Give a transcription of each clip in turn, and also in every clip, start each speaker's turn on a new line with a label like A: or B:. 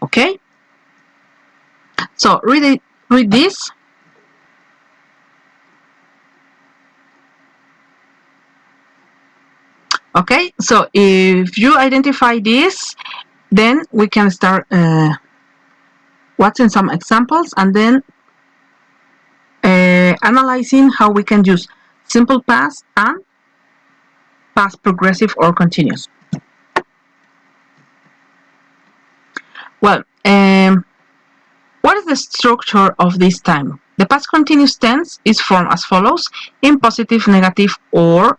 A: Okay? So read this. Okay, so if you identify this, then we can start watching some examples and then analyzing how we can use simple past and past progressive or continuous. Well, what is the structure of this time? The past continuous tense is formed as follows in positive, negative, or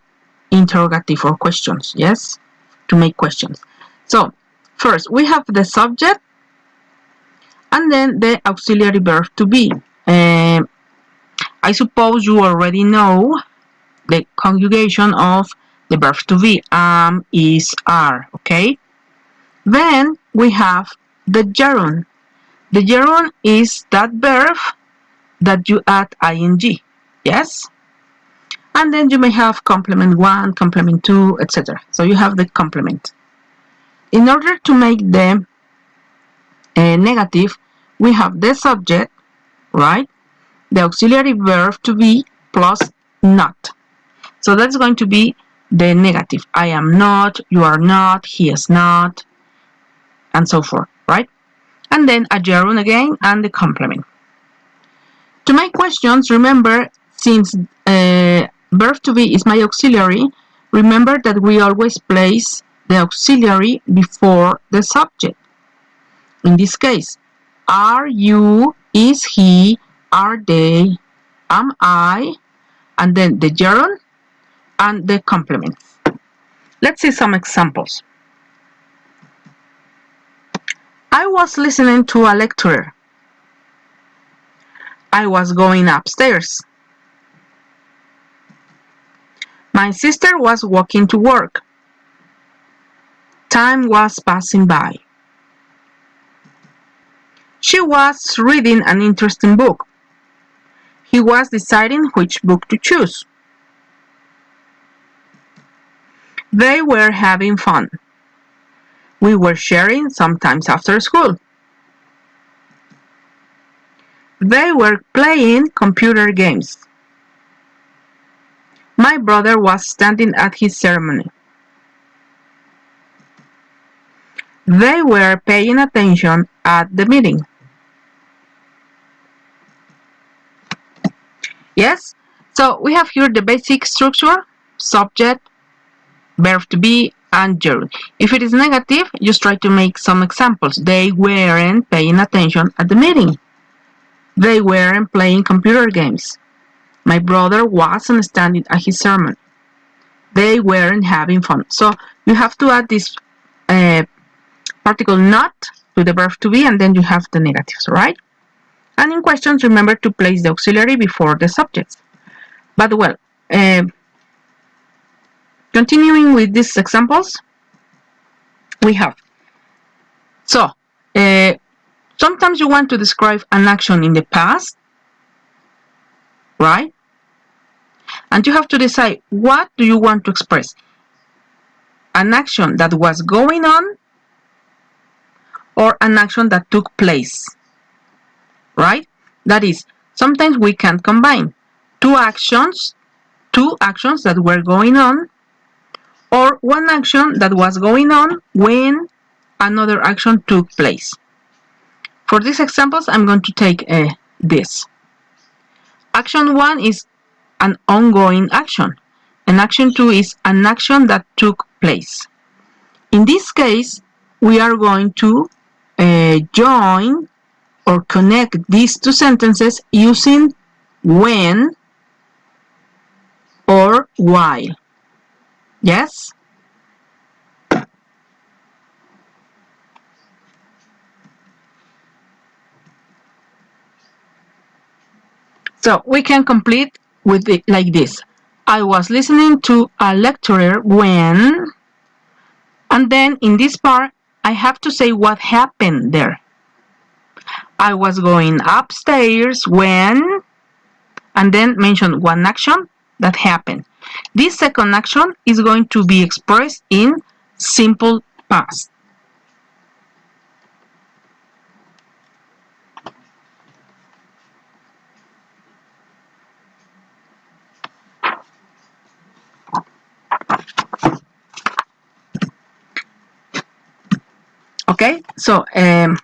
A: interrogative or questions. Yes, to make questions. So, first we have the subject and then the auxiliary verb to be. I suppose you already know the conjugation of the verb to be, is, are, okay? Then we have the gerund. The gerund is that verb that you add ing, yes? And then you may have complement 1, complement 2, etc. So you have the complement. In order to make the negative, we have the subject, right? The auxiliary verb to be plus not. So that's going to be the negative. I am not, you are not, he is not, and so forth, right? And then a gerund again and the complement. To make questions, remember, since verb to be is my auxiliary, remember that we always place the auxiliary before the subject. In this case, are you, is he, are they, am I, and then the gerund and the complements. Let's see some examples. I was listening to a lecturer. I was going upstairs. My sister was walking to work. Time was passing by. She was reading an interesting book. He was deciding which book to choose. They were having fun. We were sharing sometimes after school. They were playing computer games. My brother was standing at his ceremony. They were paying attention at the meeting. Yes? So we have here the basic structure, subject, verb to be, and gerund. If it is negative, just try to make some examples. They weren't paying attention at the meeting. They weren't playing computer games. My brother wasn't standing at his sermon. They weren't having fun. So you have to add this particle not to the verb to be, and then you have the negatives, right? And in questions, remember to place the auxiliary before the subjects. But well, continuing with these examples, we have. So, sometimes you want to describe an action in the past, right? And you have to decide what do you want to express. An action that was going on or an action that took place, right? That is, sometimes we can combine two actions that were going on, or one action that was going on when another action took place. For these examples, I'm going to take this. Action 1 is an ongoing action, and action 2 is an action that took place. In this case, we are going to join or connect these two sentences using when or while. Yes? So we can complete with it like this. I was listening to a lecturer when, and then in this part, I have to say what happened there. I was going upstairs when, and then mention one action that happened. This second action is going to be expressed in simple past. Okay, so I'm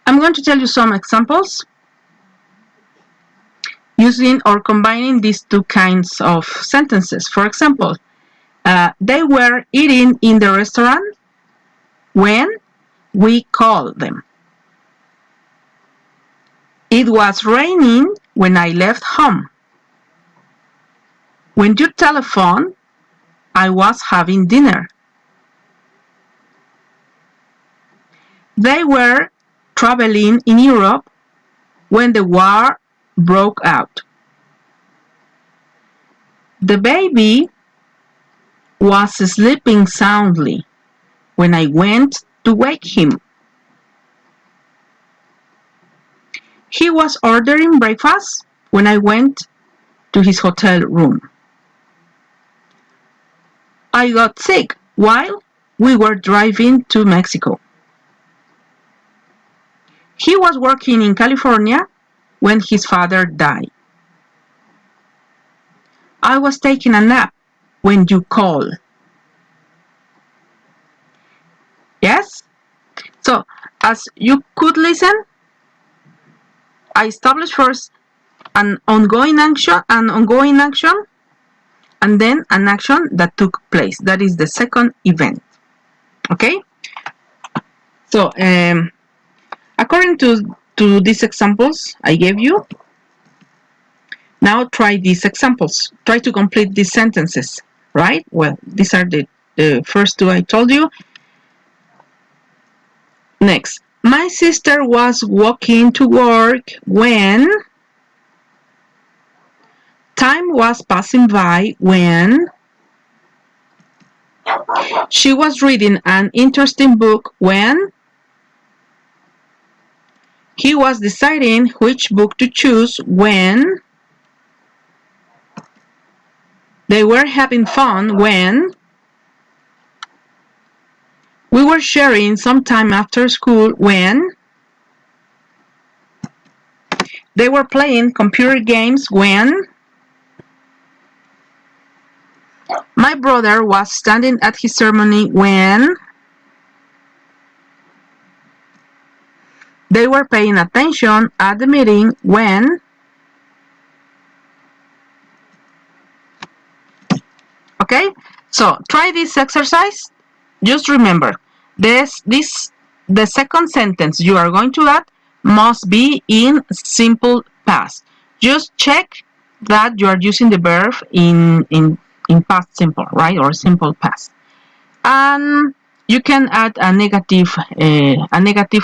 A: going to tell you some examples using or combining these two kinds of sentences. For example, they were eating in the restaurant when we called them. It was raining when I left home. When you telephoned, I was having dinner. They were traveling in Europe when the war broke out. The baby was sleeping soundly when I went to wake him. He was ordering breakfast when I went to his hotel room. I got sick while we were driving to Mexico. He was working in California when his father died. I was taking a nap when you called. Yes? So, as you could listen, I established first an ongoing action, and then an action that took place. That is the second event. Okay? So, according to these examples I gave you, now try these examples. Try to complete these sentences, right? Well, these are the first two I told you. Next, my sister was walking to work when time was passing by when she was reading an interesting book when he was deciding which book to choose when they were having fun when we were sharing some time after school when they were playing computer games when my brother was standing at his ceremony when they were paying attention at the meeting when. Okay, so try this exercise. Just remember, the second sentence you are going to add must be in simple past. Just check that you are using the verb in past simple, right, or simple past. And you can add a negative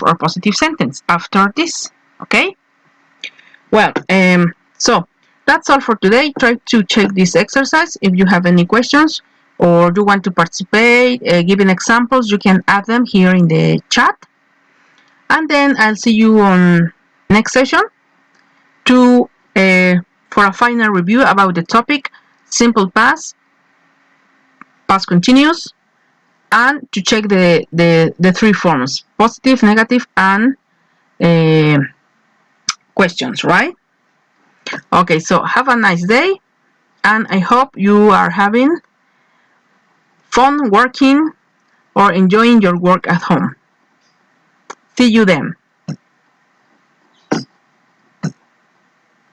A: or positive sentence after this. Okay. Well, so that's all for today. Try to check this exercise. If you have any questions or you want to participate, giving examples, you can add them here in the chat. And then I'll see you on next session to for a final review about the topic simple past, past continuous, and to check the three forms: positive, negative, and questions, right? Okay, so have a nice day, and I hope you are having fun working or enjoying your work at home. See you then.